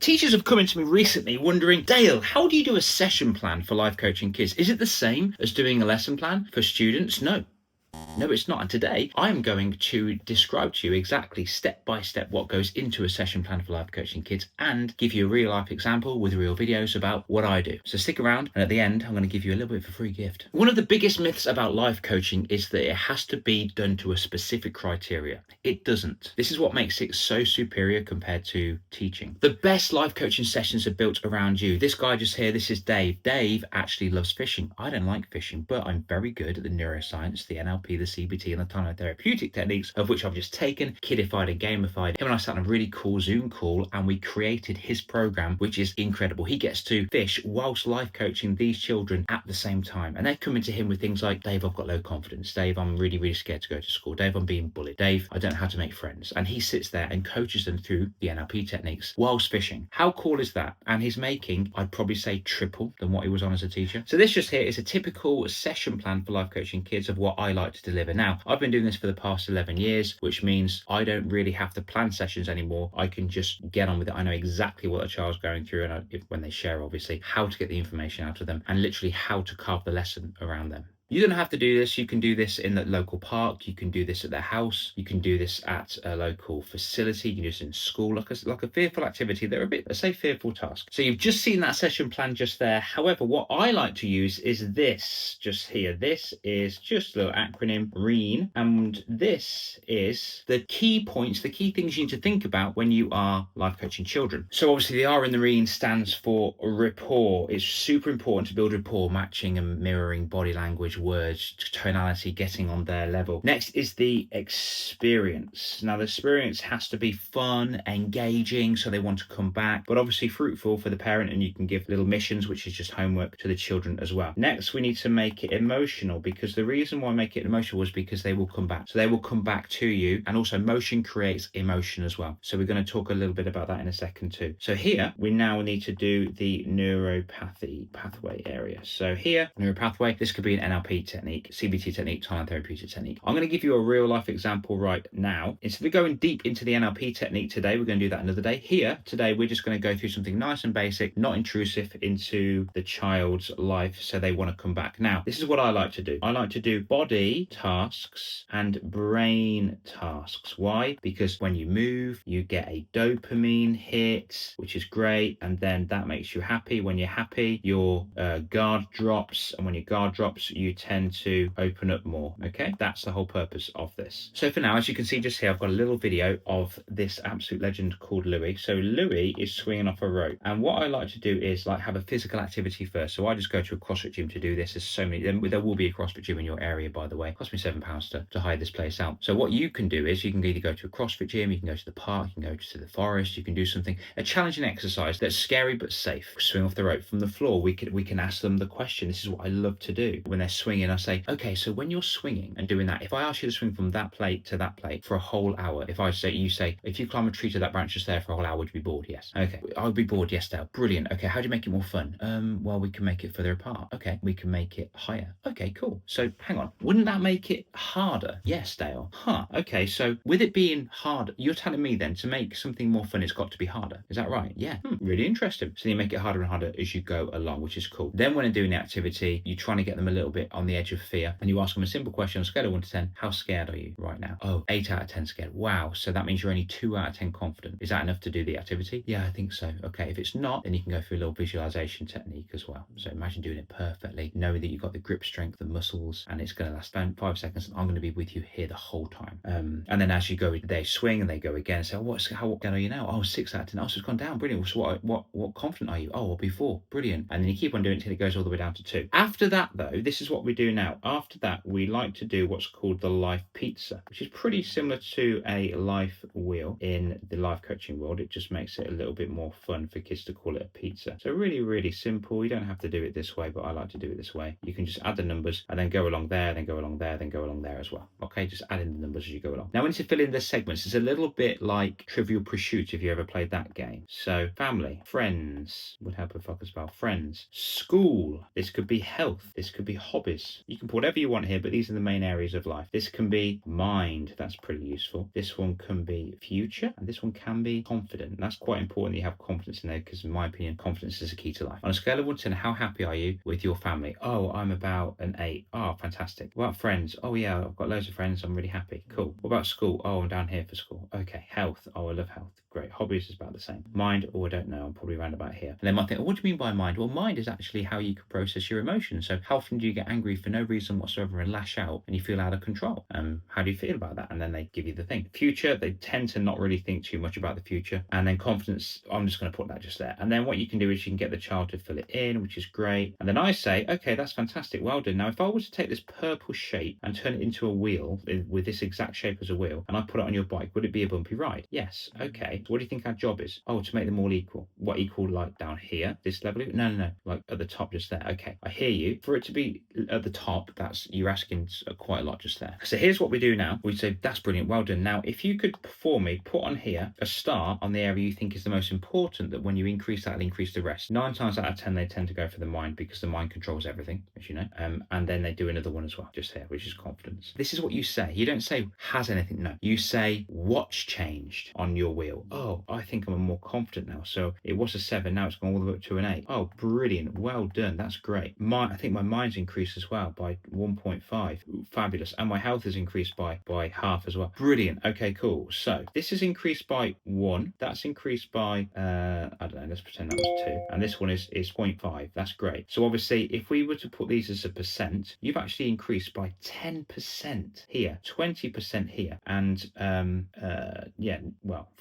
Teachers have come into me recently wondering, Dale, how do you do a session plan for life coaching kids? Is it the same as doing a lesson plan for students? No, it's not. And today I am going to describe to you exactly step by step what goes into a session plan for life coaching kids and give you a real life example with real videos about what I do. So stick around, and at the end I'm going to give you a little bit of a free gift. One of the biggest myths about life coaching is that it has to be done to a specific criteria. It doesn't. This is what makes it so superior compared to teaching. The best life coaching sessions are built around you. This guy just here, this is Dave. Dave actually loves fishing. I don't like fishing, but I'm very good at the neuroscience, the NLP, the CBT, and the therapeutic techniques, of which I've just taken, kidified, and gamified. Him and I sat on a really cool Zoom call, and we created his program, which is incredible. He gets to fish whilst life coaching these children at the same time. And they're coming to him with things like, Dave, I've got low confidence. Dave, I'm really, really scared to go to school. Dave, I'm being bullied. Dave, I don't know how to make friends. And he sits there and coaches them through the NLP techniques whilst fishing. How cool is that? And he's making, I'd probably say, triple than what he was on as a teacher. So this just here is a typical session plan for life coaching kids of what I like to deliver. Now, I've been doing this for the past 11 years, which means I don't really have to plan sessions anymore. I can just get on with it. I know exactly what the child's going through, and when they share, obviously, how to get the information out of them and literally how to carve the lesson around them. You don't have to do this. You can do this in the local park. You can do this at their house. You can do this at a local facility. You can do this in school, like a fearful activity. They're a bit, let's say, fearful task. So you've just seen that session plan just there. However, what I like to use is this just here. This is just a little acronym, REEN. And this is the key points, the key things you need to think about when you are life coaching children. So obviously the R in the REEN stands for rapport. It's super important to build rapport, matching and mirroring body language, words, tonality, getting on their level. Next is the experience. Now the experience has to be fun, engaging, so they want to come back, but obviously fruitful for the parent, and you can give little missions, which is just homework, to the children as well. Next, we need to make it emotional, because the reason why I make it emotional was because they will come back. So they will come back to you, and also motion creates emotion as well. So we're going to talk a little bit about that in a second too. So here we now need to do the neuropathy pathway area. So here, neuropathway, this could be an NLP technique, CBT technique, time therapeutic technique. I'm going to give you a real life example right now. Instead of going deep into the NLP technique today, we're going to do that another day. Here, today, we're just going to go through something nice and basic, not intrusive into the child's life, so they want to come back. Now, this is what I like to do. I like to do body tasks and brain tasks. Why? Because when you move, you get a dopamine hit, which is great, and then that makes you happy. When you're happy, your guard drops, and when your guard drops, you tend to open up more. Okay, that's the whole purpose of this. So for now, as you can see just here, I've got a little video of this absolute legend called Louis. So Louis is swinging off a rope, and what I like to do is like have a physical activity first. So I just go to a CrossFit gym to do this. There's so many. There will be a CrossFit gym in your area, by the way. It cost me £7 to hire this place out. So what you can do is you can either go to a CrossFit gym, you can go to the park, you can go to the forest, you can do something, a challenging exercise that's scary but safe. Swing off the rope from the floor. We can ask them the question. This is what I love to do when they're swinging. I say, okay, so when you're swinging and doing that, if I ask you to swing from that plate to that plate for a whole hour, if I say, you say, if you climb a tree to that branch just there for a whole hour, would you be bored? Yes. Okay, I would be bored. Yes, Dale. Brilliant. Okay, how do you make it more fun? Well, we can make it further apart. Okay, we can make it higher. Okay, cool. So hang on, wouldn't that make it harder? Yes, Dale. Okay, so with it being harder, you're telling me then to make something more fun, it's got to be harder. Is that right? Yeah. Really interesting. So you make it harder and harder as you go along, which is cool. Then when you're doing the activity, you're trying to get them a little bit on the edge of fear, and you ask them a simple question on a scale of 1 to 10. How scared are you right now? Oh, 8 out of 10 scared. Wow. So that means you're only 2 out of 10 confident. Is that enough to do the activity? Yeah, I think so. Okay. If it's not, then you can go through a little visualization technique as well. So imagine doing it perfectly, knowing that you've got the grip strength, the muscles, and it's going to last 5 seconds. And I'm going to be with you here the whole time. And then as you go, they swing and they go again. So how are you now? Oh, 6 out of 10. Oh, so it's gone down. Brilliant. So what confident are you? Oh, I'll be 4. Brilliant. And then you keep on doing it until it goes all the way down to 2. After that, though, this is what we do now. After that, we like to do what's called the life pizza, which is pretty similar to a life wheel in the life coaching world. It just makes it a little bit more fun for kids to call it a pizza. So really, really simple. You don't have to do it this way, but I like to do it this way. You can just add the numbers and then go along there, then go along there, then go along there as well. Okay, just add in the numbers as you go along. Now, we need to fill in the segments. It's a little bit like Trivial Pursuit, if you ever played that game. So family, friends would help if I could spell friends. School, this could be health, this could be hobby. hobbies. You can put whatever you want here, but these are the main areas of life. This can be mind. That's pretty useful. This one can be future, and this one can be confident. And that's quite important that you have confidence in there, because in my opinion, confidence is a key to life. On a scale of 1 to 10, how happy are you with your family? Oh, I'm about an 8. Oh, fantastic. What about friends? Oh yeah, I've got loads of friends. I'm really happy. Cool. What about school? Oh, I'm down here for school. Okay. Health. Oh, I love health. Great. Hobbies is about the same. Mind, oh, I don't know. I'm probably around about here. And they might think, oh, what do you mean by mind? Well, mind is actually how you can process your emotions. So how often do you get angry for no reason whatsoever and lash out and you feel out of control? How do you feel about that? And then they give you the thing. Future, they tend to not really think too much about the future. And then confidence, I'm just going to put that just there. And then what you can do is you can get the child to fill it in, which is great. And then I say, okay, that's fantastic. Well done. Now, if I was to take this purple shape and turn it into a wheel with this exact shape as a wheel, and I put it on your bike, would it be a bumpy ride? Yes. Okay. So what do you think our job is? Oh, to make them all equal. What equal, like down here, this level? No. Like at the top, just there. Okay. I hear you. For it to be at the top, you're asking quite a lot just there. So here's what we do now. We say, that's brilliant. Well done. Now, if you could, for me, put on here a star on the area you think is the most important, that when you increase that, it'll increase the rest. 9 times out of 10, they tend to go for the mind, because the mind controls everything, as you know. And then they do another one as well, just here, which is confidence. This is what you say. You don't say, has anything? No. You say, what's changed on your wheel? Oh, I think I'm more confident now. So it was a 7, now it's gone all the way up to an 8. Oh, brilliant. Well done. That's great. I think my mind's increased as well by 1.5. Fabulous. And my health has increased by half as well. Brilliant. Okay, cool. So this is increased by 1. That's increased by, I don't know, let's pretend that was 2. And this one is 0.5. That's great. So obviously, if we were to put these as a percent, you've actually increased by 10% here, 20% here, and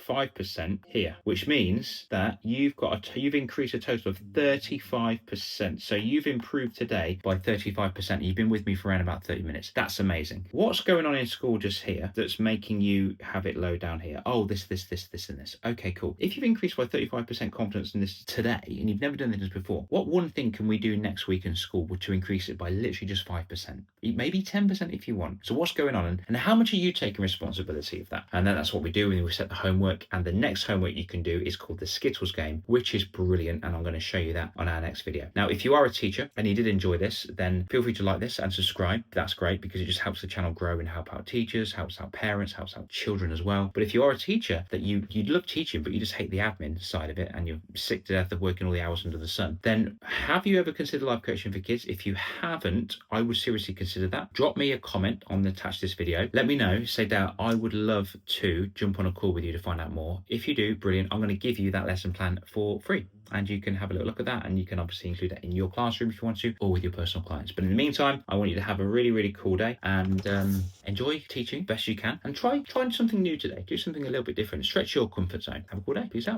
5% here, which means that you've increased a total of 35%. So you've improved today by 35%. You've been with me for around about 30 minutes. That's amazing. What's going on in school just here that's making you have it low down here? Oh, this, and this. Okay, cool. If you've increased by 35% confidence in this today, and you've never done this before, what one thing can we do next week in school to increase it by literally just 5%? Maybe 10% if you want. So what's going on, and how much are you taking responsibility of that? And then that's what we do when we set the homework. And the next homework you can do is called the Skittles game, which is brilliant, and I'm going to show you that on our next video. Now, if you are a teacher and you did enjoy this, then feel free to like this and subscribe. That's great, because it just helps the channel grow and help out teachers, helps out parents, helps out children as well. But if you are a teacher that you love teaching, but you just hate the admin side of it, and you're sick to death of working all the hours under the sun, then have you ever considered life coaching for kids? If you haven't, I would seriously consider that. Drop me a comment on the attached this video. Let me know. Say that I would love to jump on a call with you to find out more. If you do, brilliant. I'm going to give you that lesson plan for free, and you can have a little look at that, and you can obviously include that in your classroom if you want to, or with your personal clients. But in the meantime, I want you to have a really, really cool day, and enjoy teaching best you can, and try something new today. Do something a little bit different. Stretch your comfort zone. Have a cool day. Peace out.